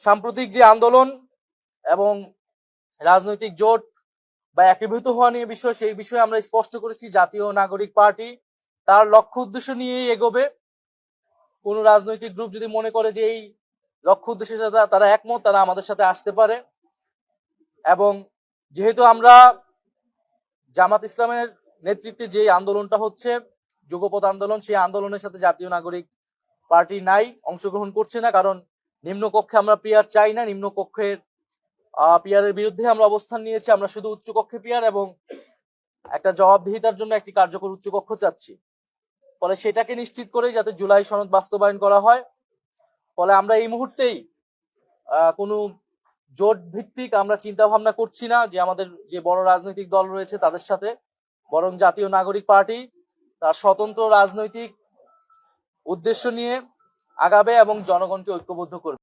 সাম্প্রতিক যে আন্দোলন এবং রাজনৈতিক জোট বা একীভূত হওয়া নিয়ে বিষয়, সেই বিষয়ে আমরা স্পষ্ট করেছি জাতীয় নাগরিক পার্টি তার লক্ষ্য উদ্দেশ্য নিয়েই এগোবে। কোন রাজনৈতিক গ্রুপ যদি মনে করে যে এই লক্ষ্য উদ্দেশ্যের সাথে তারা একমত, তারা আমাদের সাথে আসতে পারে। এবং যেহেতু আমরা জামাত ইসলামের নেতৃত্বে যে আন্দোলনটা হচ্ছে যুগপৎ আন্দোলন, সেই আন্দোলনের সাথে জাতীয় নাগরিক পার্টি নাই, অংশগ্রহণ করছে না। কারণ নিম্নকক্ষে আমরা পিয়ার চাই না, নিম্নকক্ষের পিয়ারের বিরুদ্ধে আমরা অবস্থান নিয়েছি। আমরা শুধু উচ্চকক্ষে পিয়ার এবং একটা জবাবদিহিতার জন্য একটি কার্যকর উচ্চকক্ষ চাচ্ছি। ফলে সেটাকে নিশ্চিত করে যাতে জুলাই সনদ বাস্তবায়ন করা হয়। ফলে আমরা এই মুহূর্তেই কোনো জোট ভিত্তিক আমরা চিন্তা ভাবনা করছি না যে আমাদের যে বড় রাজনৈতিক দল রয়েছে তাদের সাথে, বরং জাতীয় নাগরিক পার্টি তার স্বতন্ত্র রাজনৈতিক উদ্দেশ্য নিয়ে আগাবে এবং জনগণকে ঐক্যবদ্ধ করবে।